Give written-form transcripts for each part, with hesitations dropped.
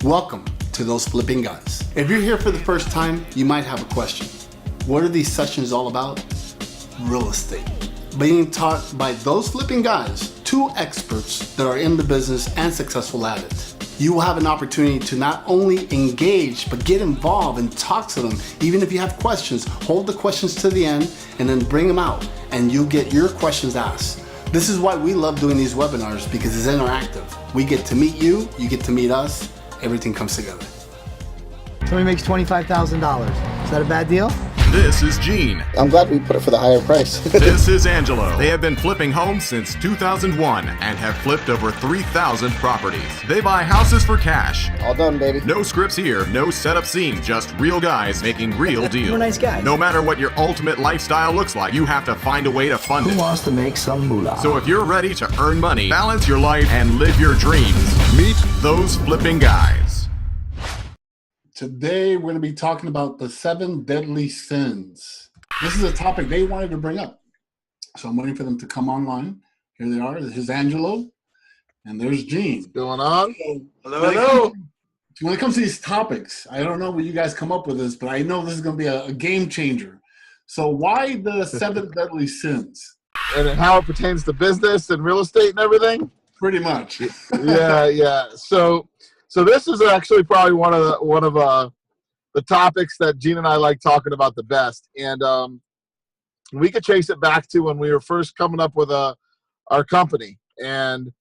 Welcome to Those Flipping Guys. If you're here for the first time, you might have a question. What are these sessions all about? Real estate. Being taught by those flipping guys, two experts that are in the business and successful at it. You will have an opportunity to not only engage, but get involved and talk to them. Even if you have questions, hold the questions to the end and then bring them out and you get your questions asked. This is why we love doing these webinars, because it's interactive. We get to meet you, you get to meet us, everything comes together. Somebody makes $25,000. Is that a bad deal? This is Gene. I'm glad we put it for the higher price. This is Angelo. They have been flipping homes since 2001 and have flipped over 3,000 properties. They buy houses for cash. All done, baby. No scripts here, no setup scene, just real guys making real deals. We're nice guys. No matter what your ultimate lifestyle looks like, you have to find a way to fund it. Who wants to make some moolah? So if you're ready to earn money, balance your life, and live your dreams, meet those flipping guys. Today, we're going to be talking about the 7 deadly sins. This is a topic they wanted to bring up. So I'm waiting for them to come online. Here they are. Here's Angelo. And there's Gene. What's going on? Hello. When it comes to these topics, I don't know what you guys come up with this, but I know this is going to be a game changer. So why the 7 deadly sins? And how it pertains to business and real estate and everything? Pretty much. Yeah. So this is actually probably one of the topics that Gene and I like talking about the best. And we could trace it back to when we were first coming up with our company. And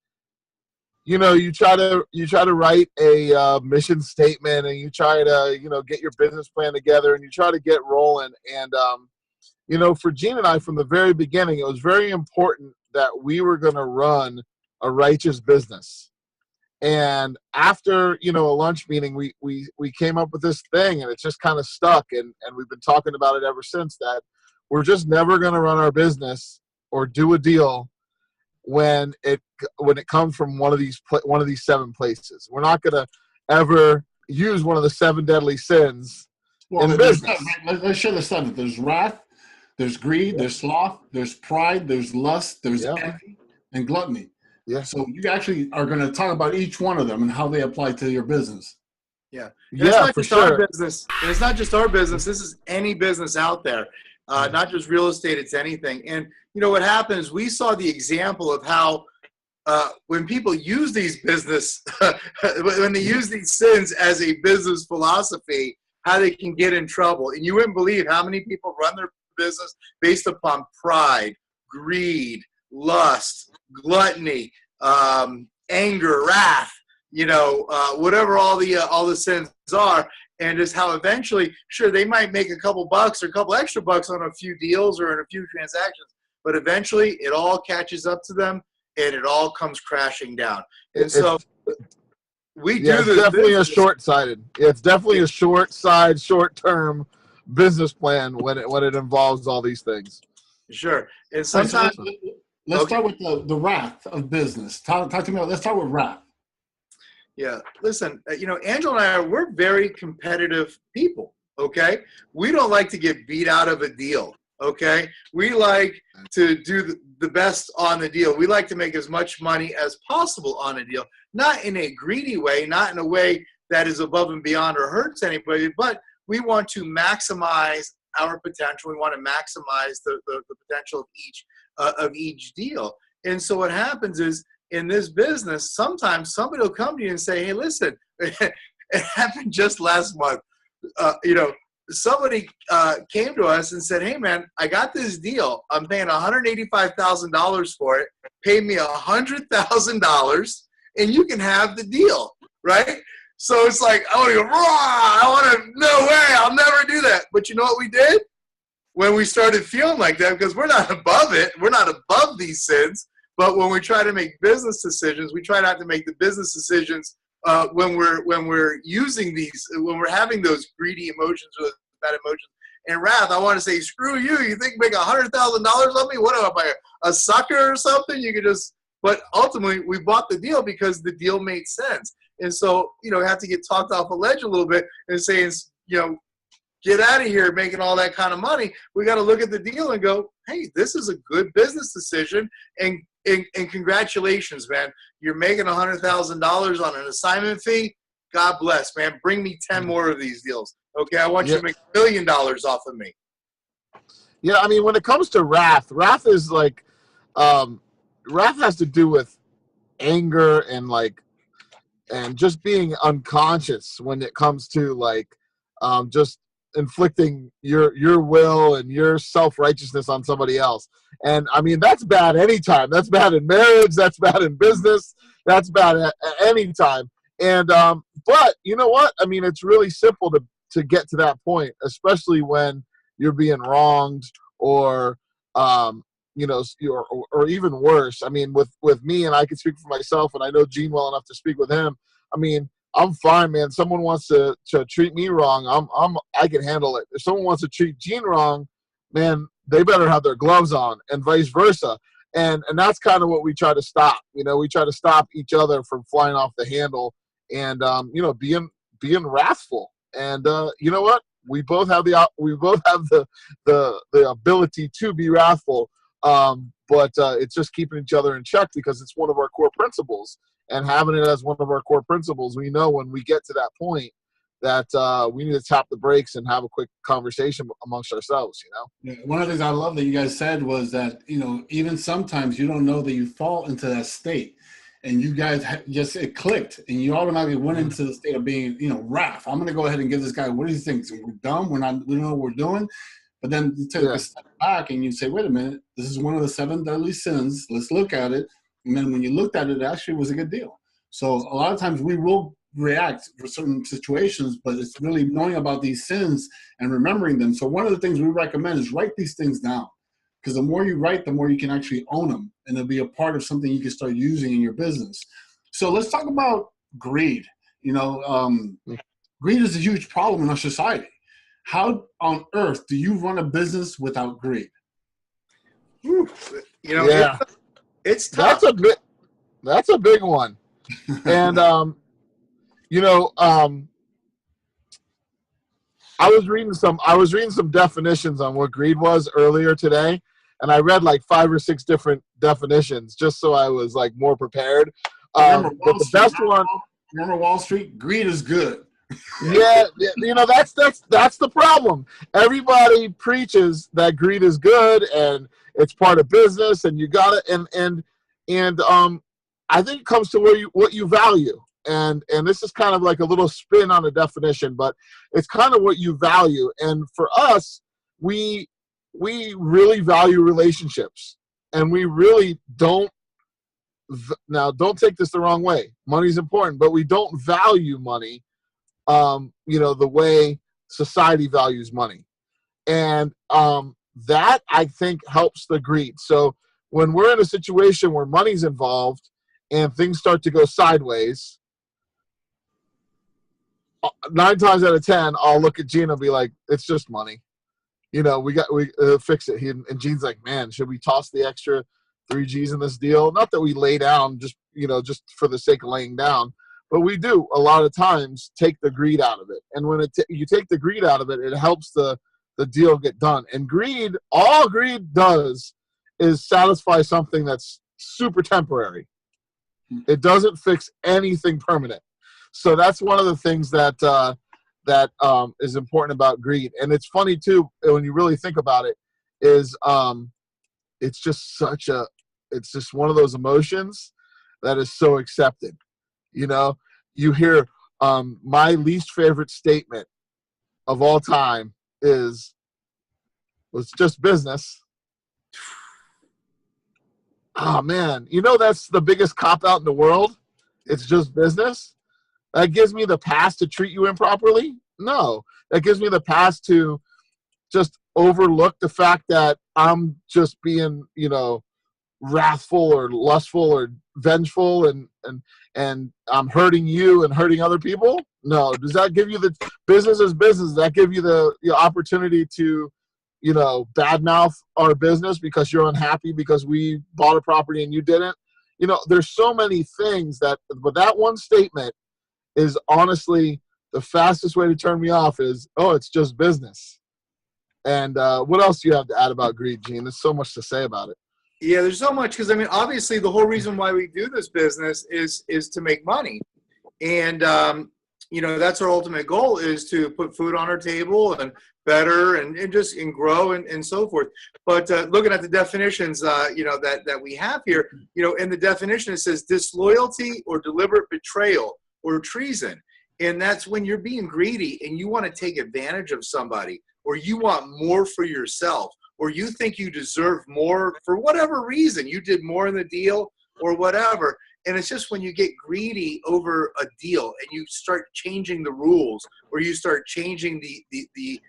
you try to write a mission statement, and you try to get your business plan together, and you try to get rolling. And for Gene and I, from the very beginning, it was very important that we were going to run a righteous business. And after a lunch meeting, we came up with this thing, and it's just kind of stuck, and we've been talking about it ever since, that we're just never going to run our business or do a deal when it comes from one of these 7 places. We're not going to ever use one of the 7 deadly sins in business. Let's share the 7. There's wrath, there's greed, there's sloth, there's pride, there's lust, there's envy, and gluttony. Yeah. So you actually are going to talk about each one of them and how they apply to your business. Yeah. Yeah, it's not for just our sure. business. And it's not just our business. This is any business out there. Not just real estate, it's anything. And what happens, we saw the example of how when people use these when they use these sins as a business philosophy, how they can get in trouble. And you wouldn't believe how many people run their business based upon pride, greed, lust, gluttony, anger, wrath, whatever all the sins are, and just how eventually, sure, they might make a couple bucks or a couple extra bucks on a few deals or in a few transactions, but eventually it all catches up to them and it all comes crashing down. And so we do this. It's definitely short-sighted. It's definitely a short-term business plan when it involves all these things. Sure. And sometimes let's start with the wrath of business. Talk to me. Let's start with wrath. Yeah. Listen, Angelo and I, we're very competitive people, okay? We don't like to get beat out of a deal, okay? We like to do the best on the deal. We like to make as much money as possible on a deal, not in a greedy way, not in a way that is above and beyond or hurts anybody, but we want to maximize our potential. We want to maximize the potential of each deal. And so what happens is, in this business, sometimes somebody will come to you and say, hey, listen, it happened just last month. Somebody came to us and said, hey, man, I got this deal. I'm paying $185,000 for it. Pay me $100,000 and you can have the deal, right? So it's like, I want to go, no way, I'll never do that. But you know what we did? When we started feeling like that, because we're not above it, we're not above these sins, but when we try to make business decisions, we try not to make the business decisions when we're using these, when we're having those greedy emotions or those bad emotions and wrath. I want to say, screw you. You think make $100,000 on me? What am I, a sucker or something? You could just. But ultimately, we bought the deal because the deal made sense. And so, we have to get talked off a ledge a little bit and saying, get out of here making all that kind of money. We got to look at the deal and go, hey, this is a good business decision. And congratulations, man. You're making $100,000 on an assignment fee. God bless, man. Bring me 10 more of these deals. Okay, I want you Yeah. to make $1 million off of me. Yeah, I mean, when it comes to wrath is like, wrath has to do with anger and like, and just being unconscious when it comes to like, just inflicting your will and your self-righteousness on somebody else. And I mean, that's bad anytime. That's bad in marriage. That's bad in business. That's bad at any time. And, but you know what? I mean, it's really simple to get to that point, especially when you're being wronged or, you know, or even worse. I mean, with me, and I can speak for myself, and I know Gene well enough to speak with him. I mean, I'm fine, man. Someone wants to treat me wrong, I can handle it. If someone wants to treat Gene wrong, man, they better have their gloves on, and vice versa. And that's kind of what we try to stop. You know, we try to stop each other from flying off the handle and you know, being wrathful. And you know what? We both have the ability to be wrathful. But it's just keeping each other in check because it's one of our core principles. And having it as one of our core principles, we know when we get to that point that we need to tap the brakes and have a quick conversation amongst ourselves, you know? Yeah, one of the things I love that you guys said was that, you know, even sometimes you don't know that you fall into that state. And you guys it clicked, and you automatically went into the state of being, you know, wrath. I'm going to go ahead and give this guy, what do you think? We're dumb. We don't know what we're doing. But then you take a step back and you say, wait a minute, this is one of the 7 deadly sins. Let's look at it. And then when you looked at it, it actually was a good deal. So a lot of times we will react for certain situations, but it's really knowing about these sins and remembering them. So one of the things we recommend is write these things down. Because the more you write, the more you can actually own them, and it'll be a part of something you can start using in your business. So let's talk about greed. You know, greed is a huge problem in our society. How on earth do you run a business without greed? You know, Yeah, it's tough. That's a big one. And you know, I was reading some definitions on what greed was earlier today, and I read like 5 or 6 different definitions just so I was like more prepared. But the best one. Remember Wall Street? Greed is good. Yeah, you know, that's the problem. Everybody preaches that greed is good and it's part of business, and you got it. And I think it comes to what you value. And this is kind of like a little spin on a definition, but it's kind of what you value. And for us, we really value relationships, and we really don't. Now, don't take this the wrong way. Money's important, but we don't value money, you know, the way society values money. And that, I think, helps the greed. So when we're in a situation where money's involved and things start to go sideways, 9 times out of 10, I'll look at Gene and be like, it's just money. You know, we fix it. And Gene's like, man, should we toss the extra 3 G's in this deal? Not that we lay down just for the sake of laying down, but we do a lot of times take the greed out of it. And when you take the greed out of it, it helps the deal get done. And all greed does is satisfy something that's super temporary. It doesn't fix anything permanent. So that's one of the things that is important about greed. And it's funny too, when you really think about it, is it's just one of those emotions that is so accepted. You know, you hear my least favorite statement of all time is, well, it's just business. Oh man, you know, that's the biggest cop out in the world. It's just business. That gives me the pass to treat you improperly? No. That gives me the pass to just overlook the fact that I'm just being, you know, wrathful or lustful or vengeful and I'm hurting you and hurting other people? No. Does that give you the business as business? Does that give you the opportunity to, you know, badmouth our business because you're unhappy because we bought a property and you didn't? You know, there's so many things but that one statement is honestly the fastest way to turn me off is, oh, it's just business. And what else do you have to add about greed, Gene? There's so much to say about it. Yeah, there's so much, because I mean, obviously the whole reason why we do this business is to make money. And that's our ultimate goal, is to put food on our table and better and just and grow and so forth. But looking at the definitions, that we have here, in the definition, it says disloyalty or deliberate betrayal or treason. And that's when you're being greedy and you want to take advantage of somebody, or you want more for yourself, or you think you deserve more for whatever reason. You did more in the deal or whatever. And it's just when you get greedy over a deal and you start changing the rules, or you start changing the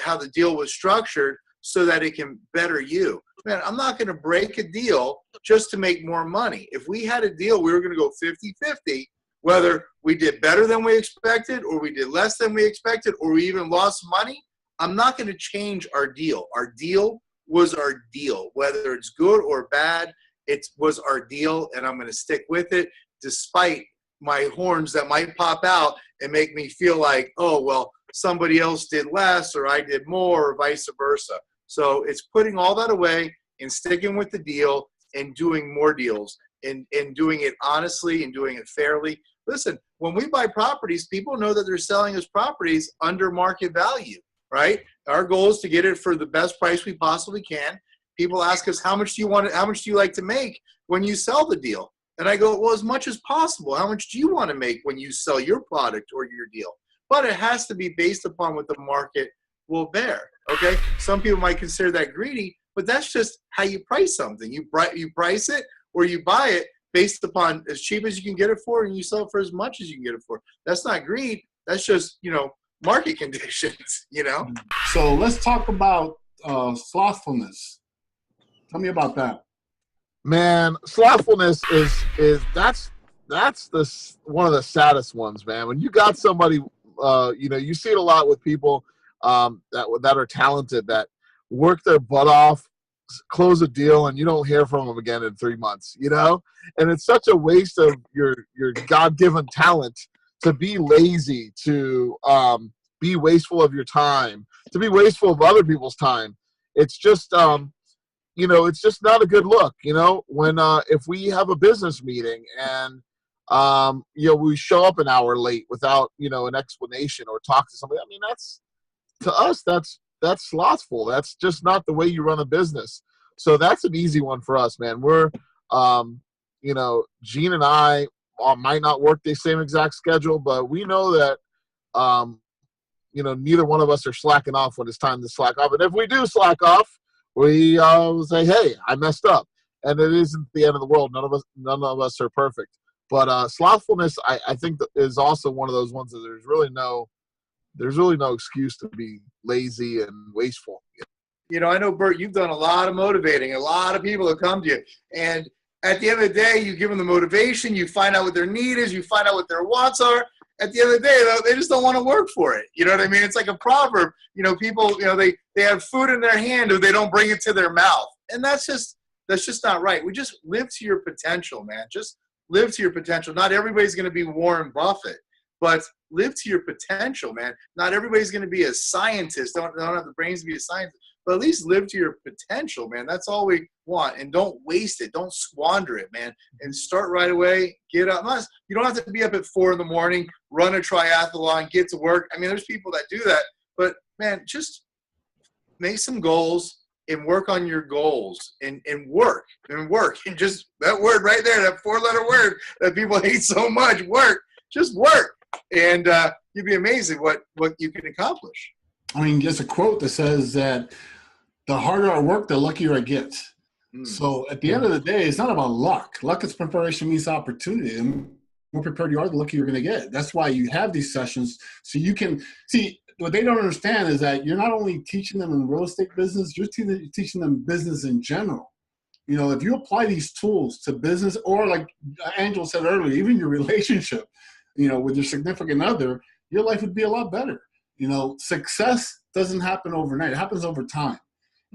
how the deal was structured so that it can better you. Man, I'm not going to break a deal just to make more money. If we had a deal, we were going to go 50-50, whether we did better than we expected or we did less than we expected or we even lost money. I'm not going to change our deal. Our deal was our deal. Whether it's good or bad, it was our deal, and I'm going to stick with it despite my horns that might pop out and make me feel like, oh, well, somebody else did less or I did more or vice versa. So it's putting all that away and sticking with the deal and doing more deals and doing it honestly and doing it fairly. Listen, when we buy properties, people know that they're selling us properties under market value, right? Our goal is to get it for the best price we possibly can. People ask us, how much do you want it? How much do you like to make when you sell the deal? And I go, well, as much as possible. How much do you want to make when you sell your product or your deal? But it has to be based upon what the market will bear. Okay. Some people might consider that greedy, but that's just how you price something. You price it or you buy it based upon as cheap as you can get it for, and you sell it for as much as you can get it for. That's not greed. That's just, market conditions, So let's talk about slothfulness. Tell me about that. Man, slothfulness is that's one of the saddest ones, man. When you got somebody, you see it a lot with people that are talented, that work their butt off, close a deal, and you don't hear from them again in 3 months. And it's such a waste of your God-given talent to be lazy, to be wasteful of your time, to be wasteful of other people's time. It's just it's just not a good look, when if we have a business meeting and we show up an hour late without an explanation or talk to somebody. I mean, to us that's slothful. That's just not the way you run a business. So that's an easy one for us, man. We're Gene and I might not work the same exact schedule, but we know that neither one of us are slacking off when it's time to slack off. And if we do slack off, we say, hey, I messed up. And it isn't the end of the world. None of us are perfect. But slothfulness, I think, is also one of those ones that there's really no excuse to be lazy and wasteful. I know, Bert, you've done a lot of motivating. A lot of people have come to you. And at the end of the day, you give them the motivation. You find out what their need is. You find out what their wants are. At the end of the day, they just don't want to work for it. You know what I mean? It's like a proverb. People, they have food in their hand or they don't bring it to their mouth. And that's just not right. We just live to your potential, man. Just live to your potential. Not everybody's going to be Warren Buffett, but live to your potential, man. Not everybody's going to be a scientist. Don't have the brains to be a scientist, but at least live to your potential, man. That's all we want. And don't waste it. Don't squander it, man. And start right away. Get up. You don't have to be up at 4 a.m, run a triathlon, get to work. I mean, there's people that do that, but man, just make some goals and work on your goals and work and just that word right there, that 4-letter word that people hate so much, work, just work. And you'd be amazing what you can accomplish. I mean, just a quote that says that the harder I work, the luckier I get. So at the end of the day, it's not about luck. Luck is preparation means opportunity. And the more prepared you are, the luckier you're going to get. That's why you have these sessions so you can see. What they don't understand is that you're not only teaching them in real estate business, you're teaching them business in general. If you apply these tools to business, or like Angelo said earlier, even your relationship, with your significant other, your life would be a lot better. Success doesn't happen overnight. It happens over time.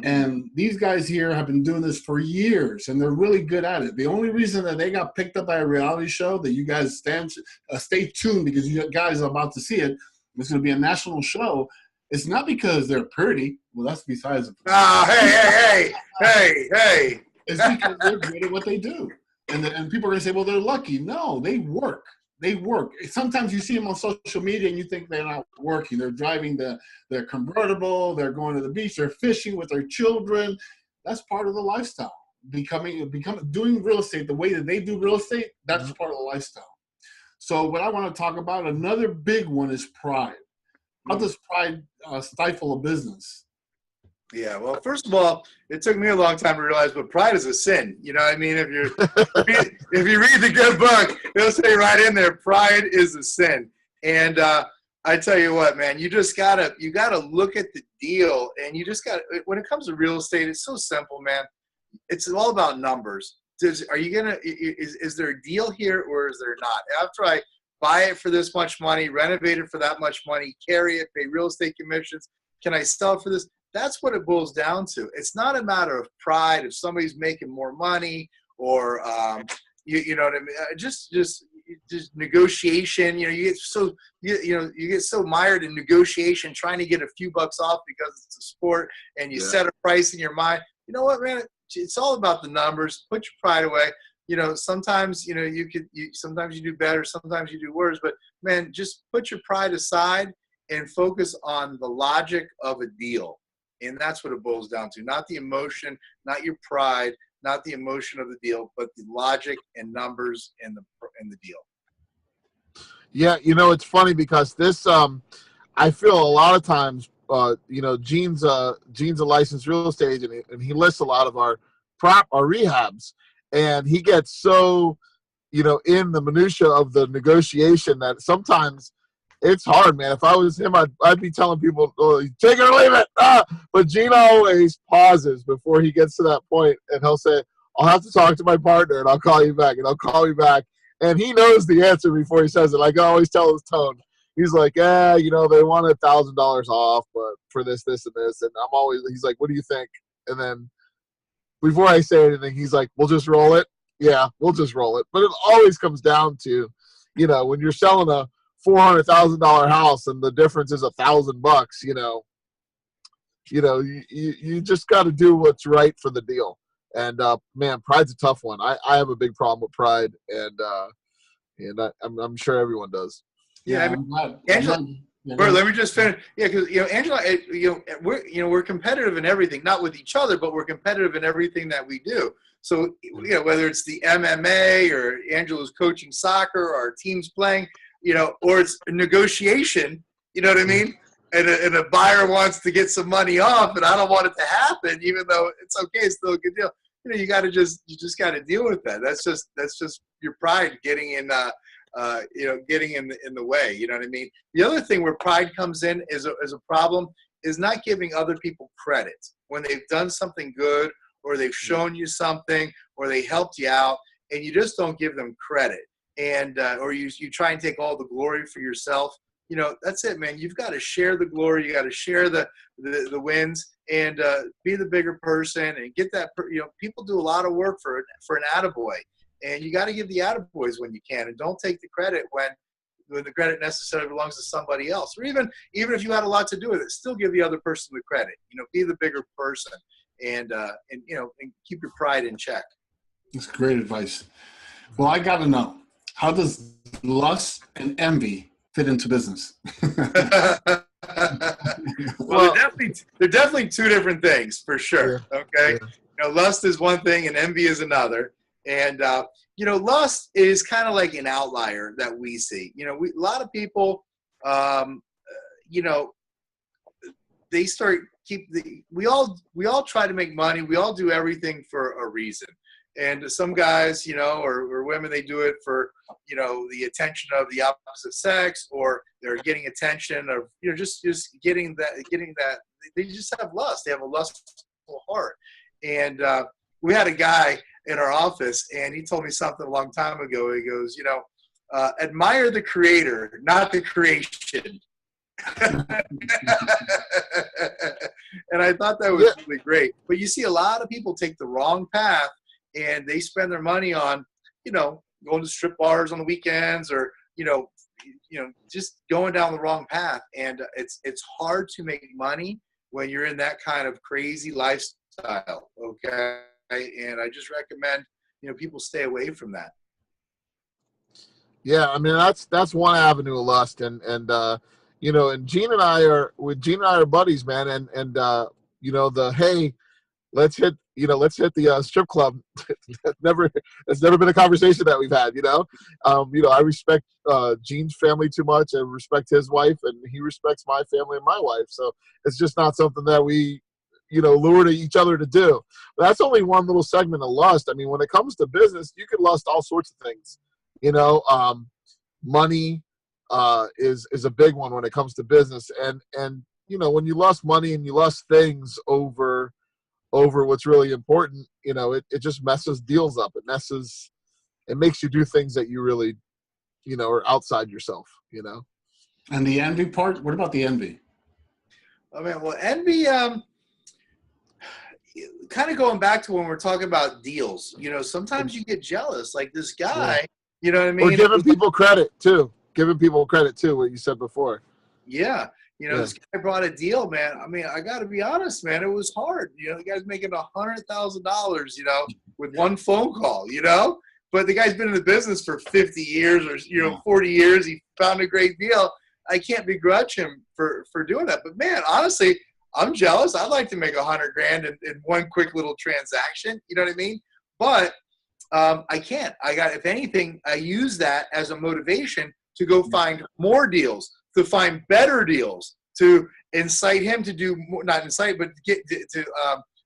And these guys here have been doing this for years, and they're really good at it. The only reason that they got picked up by a reality show that you guys stay tuned, because you guys are about to see it. It's going to be a national show. It's not because they're pretty. Well, that's besides the point. Hey. It's because they're good at what they do. And people are going to say, well, they're lucky. No, they work. They work. Sometimes you see them on social media and you think they're not working. They're driving their convertible. They're going to the beach. They're fishing with their children. That's part of the lifestyle. Doing real estate the way that they do real estate, that's part of the lifestyle. So what I want to talk about, another big one, is pride. How does pride stifle a business? Yeah, well, first of all, it took me a long time to realize, but pride is a sin. You know what I mean? If you read the good book, it'll say right in there, pride is a sin. And I tell you what, man, you gotta look at the deal, and when it comes to real estate, it's so simple, man. It's all about numbers. Is there a deal here or is there not? After I buy it for this much money, renovate it for that much money, carry it, pay real estate commissions, can I sell it for this? That's what it boils down to. It's not a matter of pride if somebody's making more money or you know what I mean. Just negotiation. You know, you get so mired in negotiation, trying to get a few bucks off because it's a sport, and you set a price in your mind. You know what, man? It's all about the numbers. Put your pride away. You know, sometimes sometimes you do better, sometimes you do worse. But man, just put your pride aside and focus on the logic of a deal. And that's what it boils down to. Not the emotion, not your pride, not the emotion of the deal, but the logic and numbers and the deal. Yeah, you know, it's funny because this, I feel a lot of times, you know, Gene's a licensed real estate agent, and he lists a lot of our rehabs, and he gets so, you know, in the minutia of the negotiation that sometimes it's hard, man. If I was him, I'd be telling people, oh, take it or leave it. But Gene always pauses before he gets to that point, and he'll say, I'll have to talk to my partner, and I'll call you back, and I'll call you back. And he knows the answer before he says it. Like I always tell his tone. He's like, you know, they want $1,000 off, but for this, this, and this. And he's like, what do you think? And then before I say anything, he's like, we'll just roll it. Yeah, we'll just roll it. But it always comes down to, you know, when you're selling a $400,000 house and the difference is $1,000, you just got to do what's right for the deal. And man, pride's a tough one. I have a big problem with pride, and I'm sure everyone does. Yeah, I mean, Angelo, let me just finish. Yeah, because Angelo, we're competitive in everything, not with each other, but we're competitive in everything that we do. So whether it's the MMA or Angelo's coaching soccer, or our team's playing, or it's a negotiation, you know what I mean? And a buyer wants to get some money off, and I don't want it to happen, even though it's okay, it's still a good deal. You just got to deal with that. That's just your pride getting in, getting in the way. You know what I mean? The other thing where pride comes in is a problem is not giving other people credit when they've done something good, or they've shown you something, or they helped you out, and you just don't give them credit. And or you try and take all the glory for yourself. That's it, man. You've got to share the glory. You got to share the wins, and be the bigger person, and get that. People do a lot of work for an attaboy, and you got to give the attaboys when you can, and don't take the credit when the credit necessarily belongs to somebody else. Or even if you had a lot to do with it, still give the other person the credit. Be the bigger person, and keep your pride in check. That's great advice. Well, I got to know, how does lust and envy fit into business? Well, they're definitely two different things, for sure. Yeah. Okay. Yeah. Lust is one thing and envy is another. And, lust is kind of like an outlier that we see. A lot of people, they we all try to make money. We all do everything for a reason. And some guys, or women, they do it for, the attention of the opposite sex, or they're getting attention of, just getting that. They just have lust. They have a lustful heart. And we had a guy in our office, and he told me something a long time ago. He goes, admire the creator, not the creation. And I thought that was really great. But you see a lot of people take the wrong path, and they spend their money on, going to strip bars on the weekends, or, just going down the wrong path. And it's hard to make money when you're in that kind of crazy lifestyle. Okay. And I just recommend, people stay away from that. Yeah, I mean that's one avenue of lust, and you know, and Gene and I are buddies, man, and you know, hey, let's hit the strip club. It's never been a conversation that we've had, you know, I respect Gene's family too much. I respect his wife, and he respects my family and my wife, so it's just not something that we, you know, lure to each other to do. But that's only one little segment of lust. I mean, when it comes to business, you can lust all sorts of things, you know. Money is a big one when it comes to business, and you know, when you lust money and you lust things over what's really important, you know, it just messes deals up. It makes you do things that you really, you know, are outside yourself, you know. And the envy part, what about the envy? Oh man, well, envy, kind of going back to when we're talking about deals, you know, sometimes you get jealous, like this guy, Yeah. you know what I mean? Or giving people credit too. What you said before. Yeah. You know, Yeah. this guy brought a deal, man. I mean, I got to be honest, man. It was hard. You know, the guy's making $100,000, you know, with one phone call, you know. But the guy's been in the business for 50 years or, you know, 40 years. He found a great deal. I can't begrudge him for doing that. But, man, honestly, I'm jealous. I'd like to make $100,000 in one quick little transaction. You know what I mean? But I can't. If anything, I use that as a motivation to go find more deals, to find better deals, to incite him to do more, not incite, but to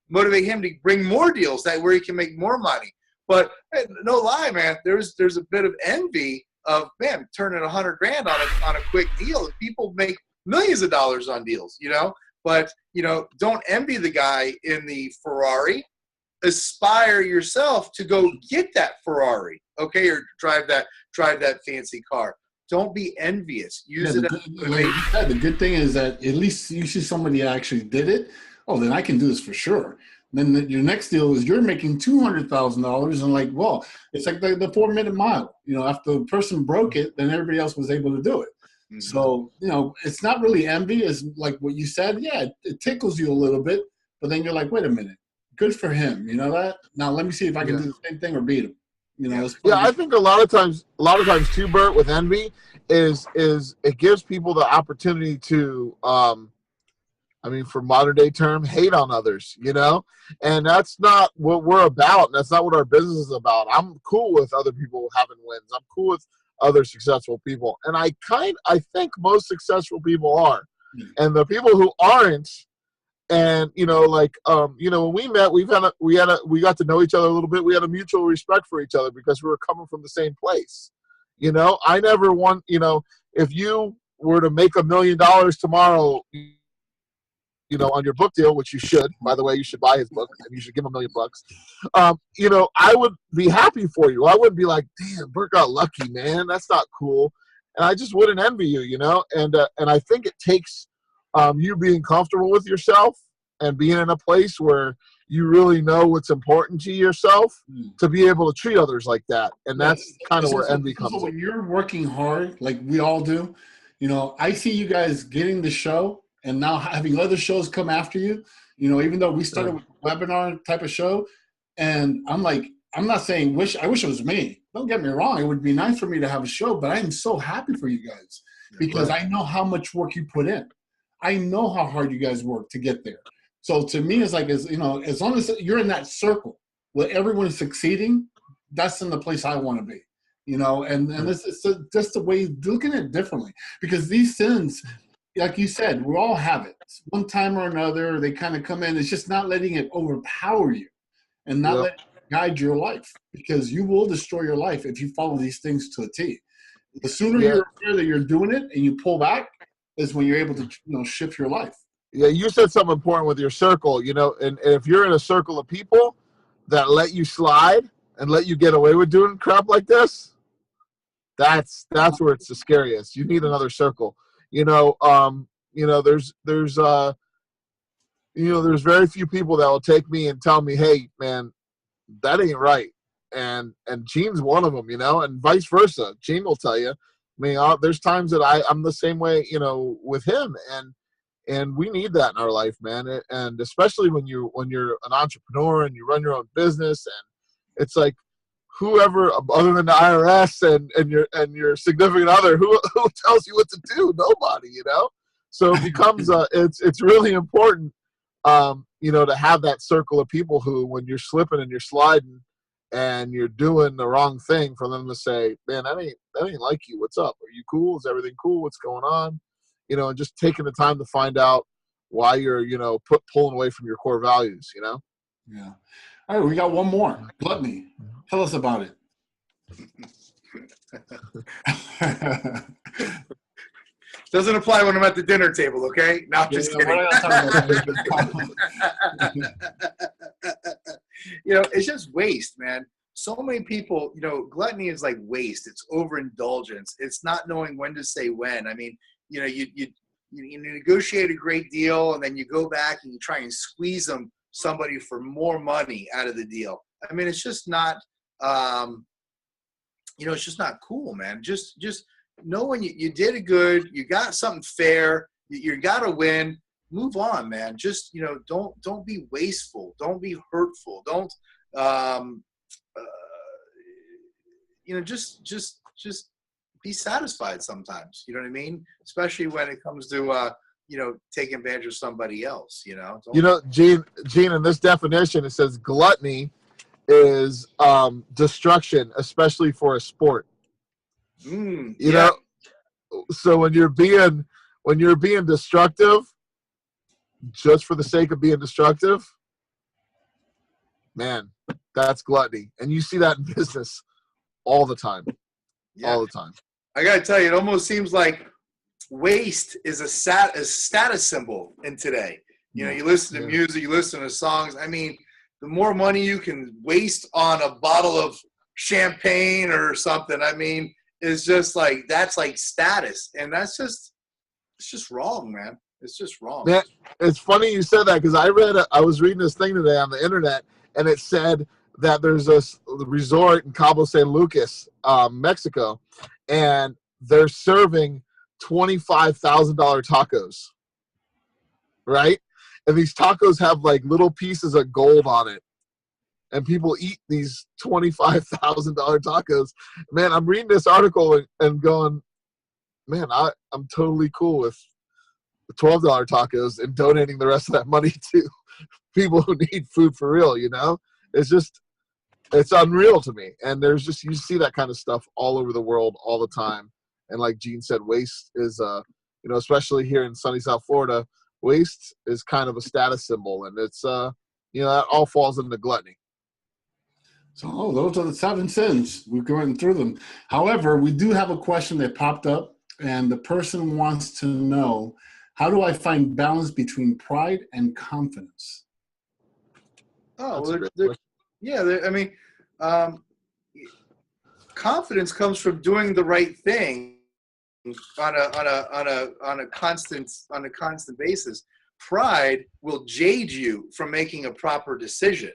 motivate him to bring more deals where he can make more money. But no lie, man, there's a bit of envy of, man, turning $100,000 on a quick deal. People make millions of dollars on deals, you know. But, you know, don't envy the guy in the Ferrari. Aspire yourself to go get that Ferrari, okay, or drive that fancy car. Don't be envious. Use it as motivation. The good thing is that at least you see somebody that actually did it. Oh, then I can do this for sure. Then your next deal is you're making $200,000, and like, well, it's like the 4-minute mile. You know, after the person broke it, then everybody else was able to do it. Mm-hmm. So, you know, it's not really envy. It's like what you said. Yeah, it tickles you a little bit, but then you're like, wait a minute, good for him. You know that? Now let me see if I can do the same thing or beat him. You know, yeah, I think a lot of times too, Bert, with envy is it gives people the opportunity to, I mean, for modern day term, hate on others, you know, and that's not what we're about. And that's not what our business is about. I'm cool with other people having wins. I'm cool with other successful people, and I think most successful people are, and the people who aren't. And, you know, like, you know, when we met, we got to know each other a little bit. We had a mutual respect for each other because we were coming from the same place. You know, I never want, you know, if you were to make $1 million tomorrow, you know, on your book deal, which you should, by the way, you should buy his book and you should give him $1 million. You know, I would be happy for you. I wouldn't be like, damn, Bert got lucky, man. That's not cool. And I just wouldn't envy you, you know, and I think it takes, you being comfortable with yourself and being in a place where you really know what's important to yourself to be able to treat others like that. And that's kind of where envy comes in. When you're working hard, like we all do, you know, I see you guys getting the show and now having other shows come after you, you know, even though we started with a webinar type of show. And I'm like, I'm not saying I wish it was me. Don't get me wrong. It would be nice for me to have a show, but I am so happy for you guys because I know how much work you put in. I know how hard you guys work to get there. So to me, it's like, you know, as long as you're in that circle where everyone is succeeding, that's in the place I want to be, you know, and it's just the way looking at it differently because these sins, like you said, we all have it. One time or another, they kind of come in. It's just not letting it overpower you and not letting it guide your life because you will destroy your life if you follow these things to a T. The sooner you're aware that you're doing it and you pull back, is when you're able to, you know, shift your life. Yeah, you said something important with your circle, you know, and if you're in a circle of people that let you slide and let you get away with doing crap like this, that's where it's the scariest. You need another circle. You know, there's very few people that will take me and tell me, hey, man, that ain't right. And Gene's one of them, you know, and vice versa. Gene will tell you. I mean, there's times that I'm the same way, you know, with him, and we need that in our life, man. And especially when you're an entrepreneur and you run your own business, and it's like, whoever other than the IRS and your significant other, who tells you what to do? Nobody, you know. So it becomes it's really important, you know, to have that circle of people who, when you're slipping and you're sliding and you're doing the wrong thing, for them to say, man, that ain't like you. What's up? Are you cool? Is everything cool? What's going on? You know, and just taking the time to find out why you're, you know, pulling away from your core values, you know? Yeah. All right, we got one more. Gluttony. Tell us about it. Doesn't apply when I'm at the dinner table, okay? No, I'm just kidding. We're not talking about You know, it's just waste, man. So many people, you know, gluttony is like waste. It's overindulgence. It's not knowing when to say when. I mean, you know, you negotiate a great deal, and then you go back and you try and squeeze somebody for more money out of the deal. I mean, it's just not, you know, it's just not cool, man. Just know when you did it good, you got something fair, you got to win. Move on, man. Just, you know, don't be wasteful. Don't be hurtful. Don't, you know, just be satisfied sometimes. You know what I mean? Especially when it comes to, you know, taking advantage of somebody else, you know? You know, Gene, in this definition, it says gluttony is destruction, especially for a sport. You know, so when you're being destructive, just for the sake of being destructive, man, that's gluttony. And you see that in business all the time. Yeah. All the time. I got to tell you, it almost seems like waste is a status symbol in today. You know, you listen to music, you listen to songs. I mean, the more money you can waste on a bottle of champagne or something, I mean, is just like, that's like status. And that's just, it's just wrong, man. It's just wrong. Man, it's funny you said that, because I was reading this thing today on the internet, and it said that there's a resort in Cabo San Lucas, Mexico, and they're serving $25,000 tacos, right? And these tacos have like little pieces of gold on it, and people eat these $25,000 tacos. Man, I'm reading this article and going, man, I'm totally cool with the $12 tacos and donating the rest of that money to people who need food for real, you know? It's unreal to me. And you see that kind of stuff all over the world all the time. And like Gene said, waste is, you know, especially here in sunny South Florida, waste is kind of a status symbol. And it's, you know, that all falls into gluttony. So those are the 7 sins. We're going through them. However, we do have a question that popped up, and the person wants to know, how do I find balance between pride and confidence? Oh, well, I mean, confidence comes from doing the right thing on a constant basis. Pride will jade you from making a proper decision.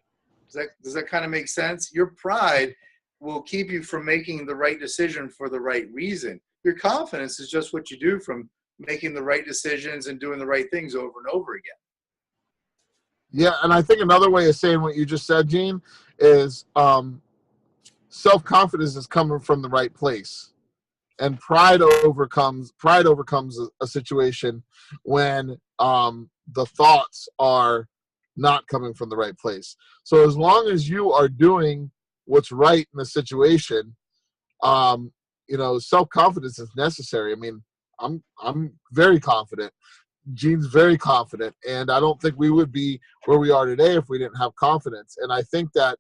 Does that kind of make sense? Your pride will keep you from making the right decision for the right reason. Your confidence is just what you do from making the right decisions and doing the right things over and over again. Yeah, and I think another way of saying what you just said, Gene, is self-confidence is coming from the right place. And pride overcomes a situation when the thoughts are not coming from the right place. So as long as you are doing what's right in the situation, you know, self-confidence is necessary. I mean, I'm very confident. Gene's very confident, and I don't think we would be where we are today if we didn't have confidence. And I think that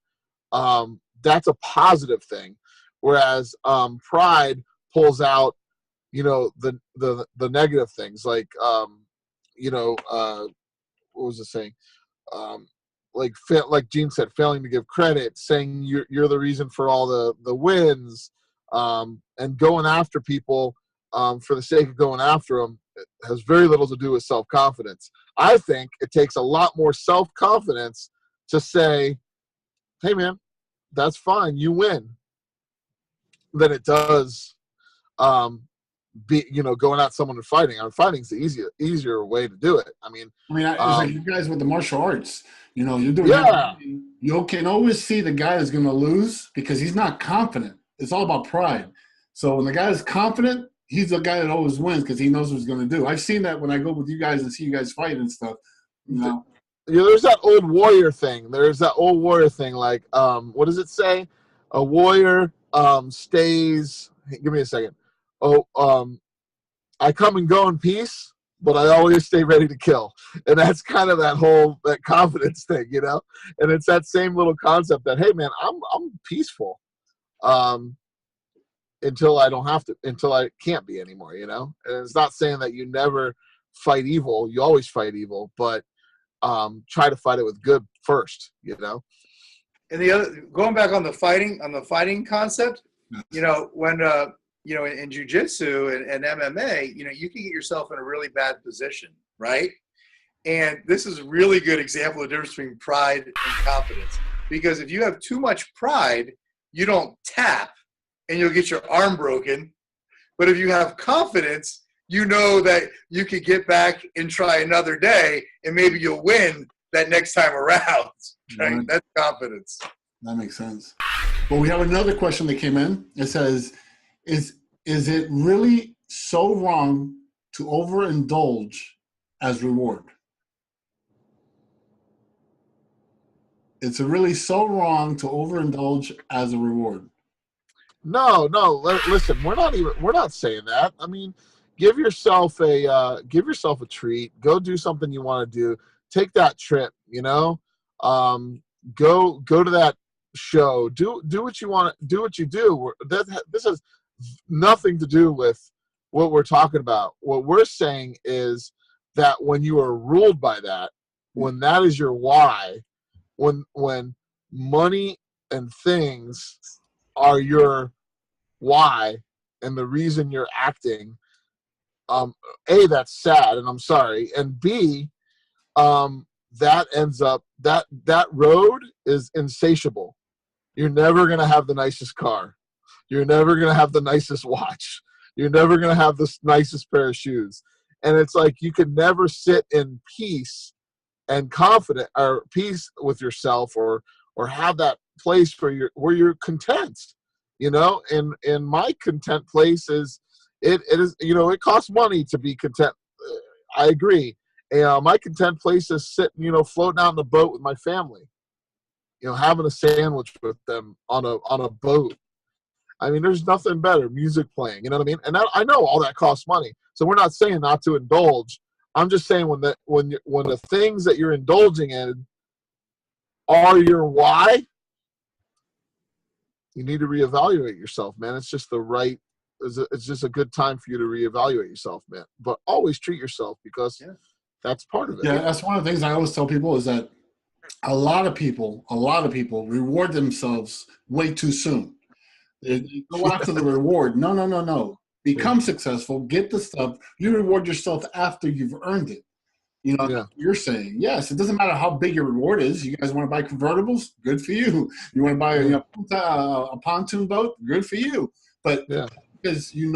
that's a positive thing, whereas pride pulls out, you know, the negative things, like you know, what was it saying? Like Gene said, failing to give credit, saying you're the reason for all the wins, and going after people for the sake of going after them has very little to do with self-confidence. I think it takes a lot more self-confidence to say, hey man, that's fine, you win, than it does going at someone and fighting. I mean, fighting's the easier way to do it. I mean, it's like you guys with the martial arts. You're doing yeah. everything. You can always see the guy that's going to lose because he's not confident. It's all about pride. So when the guy is confident, he's the guy that always wins because he knows what he's going to do. I've seen that when I go with you guys and see you guys fight and stuff. There's that old warrior thing. Like, what does it say? A warrior stays. Give me a second. I come and go in peace, but I always stay ready to kill. And that's kind of that confidence thing, And it's that same little concept that, hey man, I'm peaceful. Until I can't be anymore, And it's not saying that you never fight evil. You always fight evil, but try to fight it with good first, And going back on the fighting concept, when in jiu-jitsu and MMA, you can get yourself in a really bad position, right? And this is a really good example of the difference between pride and confidence. Because if you have too much pride, you don't tap and you'll get your arm broken. But if you have confidence, you know that you could get back and try another day and maybe you'll win that next time around. Right? Right. That's confidence. That makes sense. Well, we have another question that came in. It says, is it really so wrong to overindulge as reward? It's really so wrong to overindulge as a reward. No. Listen, we're not saying that. I mean, give yourself a treat. Go do something you want to do. Take that trip. Go to that show. Do what you want. Do what you do. This has nothing to do with what we're talking about. What we're saying is that when you are ruled by that, when that is your why, when money and things are your why and the reason you're acting, A, that's sad and I'm sorry, and B, that ends up that road is insatiable. You're never going to have the nicest car. You're never going to have the nicest watch. You're never going to have the nicest pair of shoes. And it's like you can never sit in peace and confident or peace with yourself or have that place where you're content. And my content place is it is it costs money to be content. I agree. My content place is sitting floating out in the boat with my family, having a sandwich with them on a boat. I mean, there's nothing better. Music playing, you know what I mean? And I know all that costs money. So we're not saying not to indulge. I'm just saying when the things that you're indulging in are your why, you need to reevaluate yourself, man. It's just it's just a good time for you to reevaluate yourself, man. But always treat yourself because that's part of it. Yeah, that's one of the things I always tell people is that a lot of people reward themselves way too soon. They go after the reward. No. Become successful. Get the stuff. You reward yourself after you've earned it. You're saying, yes, it doesn't matter how big your reward is. You guys want to buy convertibles? Good for you. You want to buy a pontoon boat? Good for you. But because you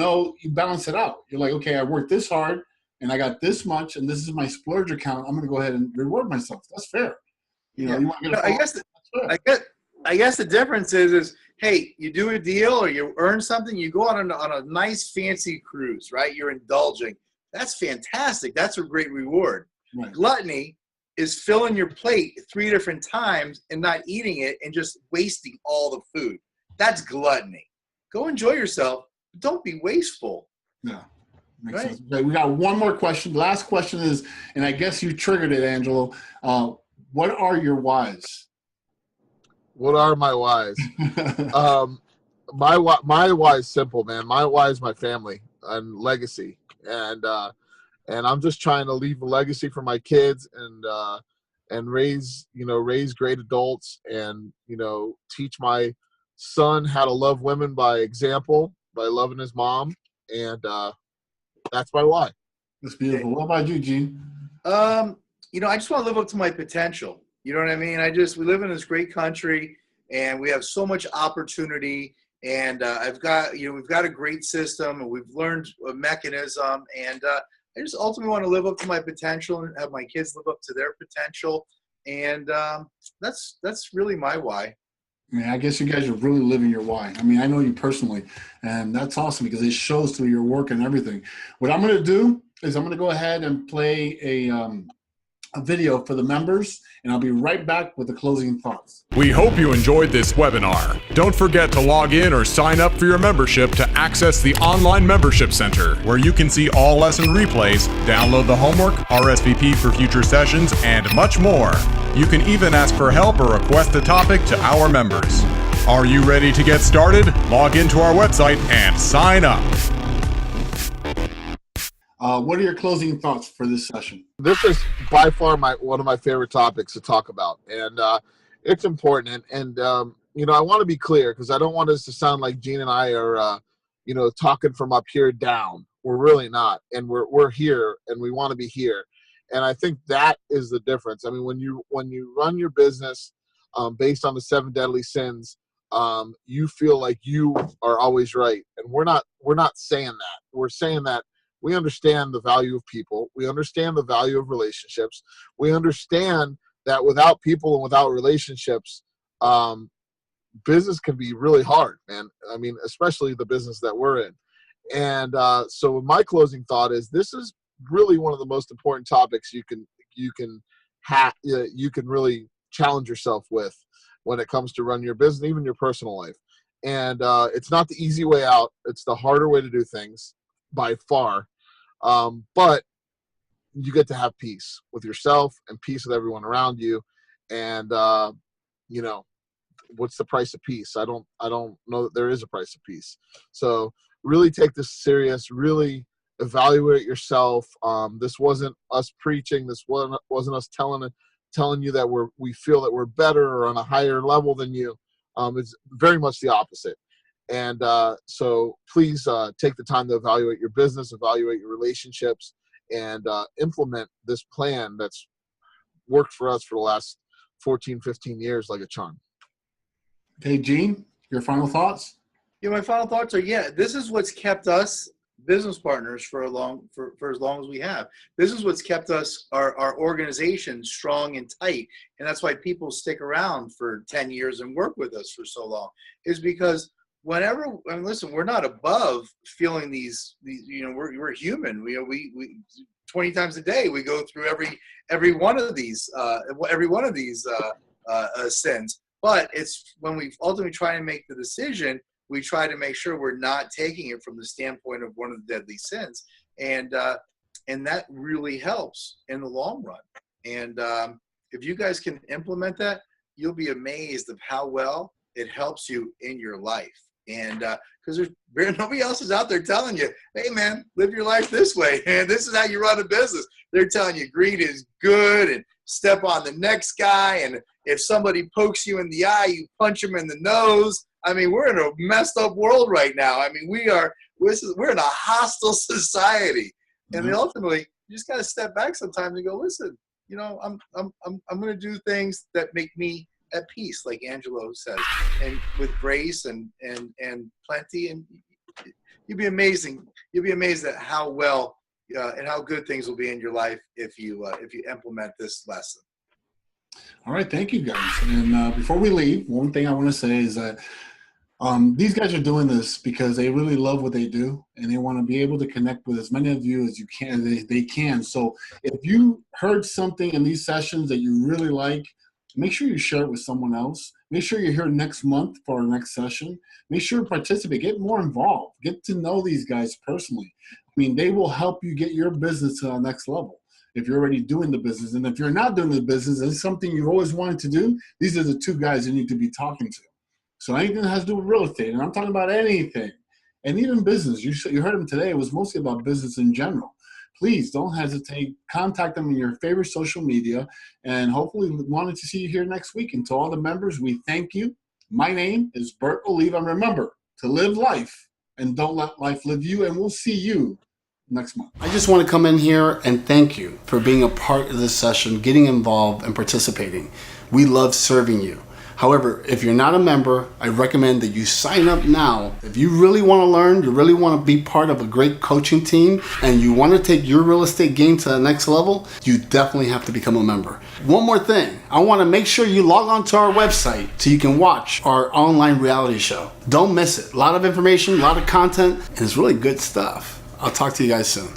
balance it out. You're like, okay, I worked this hard and I got this much and this is my splurge account. I'm going to go ahead and reward myself. That's fair. You want to get I guess the difference is hey, you do a deal or you earn something, you go on a nice fancy cruise, right? You're indulging. That's fantastic. That's a great reward. Right. Gluttony is filling your plate 3 different times and not eating it and just wasting all the food. That's gluttony. Go enjoy yourself, but don't be wasteful. Yeah. Makes sense. Okay, we got one more question. The last question is, and I guess you triggered it, Angelo. What are your whys? What are my whys? My why is simple, man. My why is my family and legacy, and I'm just trying to leave a legacy for my kids and raise great adults and teach my son how to love women by example, by loving his mom, and that's my why. That's beautiful. What about you, Gene? I just want to live up to my potential. You know what I mean? We live in this great country and we have so much opportunity And we've got a great system, and we've learned a mechanism. And I just ultimately want to live up to my potential and have my kids live up to their potential. And that's really my why. I mean, I guess you guys are really living your why. I mean, I know you personally, and that's awesome because it shows through your work and everything. What I'm going to do is I'm going to go ahead and play a video for the members, and I'll be right back with the closing thoughts. We hope you enjoyed this webinar. Don't forget to log in or sign up for your membership to access the online membership center, where you can see all lesson replays, download the homework, RSVP for future sessions, and much more. You can even ask for help or request a topic to our members. Are you ready to get started? Log into our website and sign up. What are your closing thoughts for this session? This is by far one of my favorite topics to talk about, and it's important. And I want to be clear because I don't want this to sound like Gene and I are, talking from up here down. We're really not, and we're here, and we want to be here. And I think that is the difference. I mean, when you run your business based on the 7 deadly sins, you feel like you are always right, and we're not saying that. We're saying that we understand the value of people. We understand the value of relationships. We understand that without people and without relationships, business can be really hard, man. I mean, especially the business that we're in. And so my closing thought is this is really one of the most important topics you can really challenge yourself with when it comes to run your business, even your personal life. And it's not the easy way out. It's the harder way to do things by far. But you get to have peace with yourself and peace with everyone around you. And, what's the price of peace? I don't know that there is a price of peace. So really take this serious, really evaluate yourself. This wasn't us preaching. This wasn't us telling you that we feel that we're better or on a higher level than you. It's very much the opposite. And so please take the time to evaluate your business, evaluate your relationships, and implement this plan that's worked for us for the last 14, 15 years like a charm. Okay, Gene, your final thoughts? Yeah, my final thoughts are, this is what's kept us business partners for as long as we have. This is what's kept us, our organization, strong and tight. And that's why people stick around for 10 years and work with us for so long, is because listen, we're not above feeling these we're human. We 20 times a day we go through every one of these sins. But it's when we ultimately try and make the decision, we try to make sure we're not taking it from the standpoint of one of the deadly sins, and that really helps in the long run. And if you guys can implement that, you'll be amazed of how well it helps you in your life. And because nobody else is out there telling you, hey man, live your life this way, and this is how you run a business. They're telling you greed is good and step on the next guy, and if somebody pokes you in the eye, you punch them in the nose. I mean, we're in a messed up world right now. I mean, we're in a hostile society, and ultimately, you just got to step back sometimes and go, listen, I'm going to do things that make me at peace, like Angelo says, and with grace and plenty, and you'll be amazing. You'll be amazed at how well and how good things will be in your life if you implement this lesson. All right, thank you guys. And before we leave, one thing I want to say is that these guys are doing this because they really love what they do, and they want to be able to connect with as many of you as you can. They can. So if you heard something in these sessions that you really like, make sure you share it with someone else. Make sure you're here next month for our next session. Make sure to participate. Get more involved. Get to know these guys personally. I mean, they will help you get your business to the next level if you're already doing the business. And if you're not doing the business and it's something you've always wanted to do, these are the two guys you need to be talking to. So anything that has to do with real estate, and I'm talking about anything, and even business. You heard him today. It was mostly about business in general. Please don't hesitate. Contact them in your favorite social media, and hopefully wanted to see you here next week. And to all the members, we thank you. My name is Bert Oliva, and remember to live life and don't let life live you, and we'll see you next month. I just want to come in here and thank you for being a part of this session, getting involved and participating. We love serving you. However, if you're not a member, I recommend that you sign up now. If you really want to learn, you really want to be part of a great coaching team, and you want to take your real estate game to the next level, you definitely have to become a member. One more thing, I want to make sure you log on to our website so you can watch our online reality show. Don't miss it. A lot of information, a lot of content, and it's really good stuff. I'll talk to you guys soon.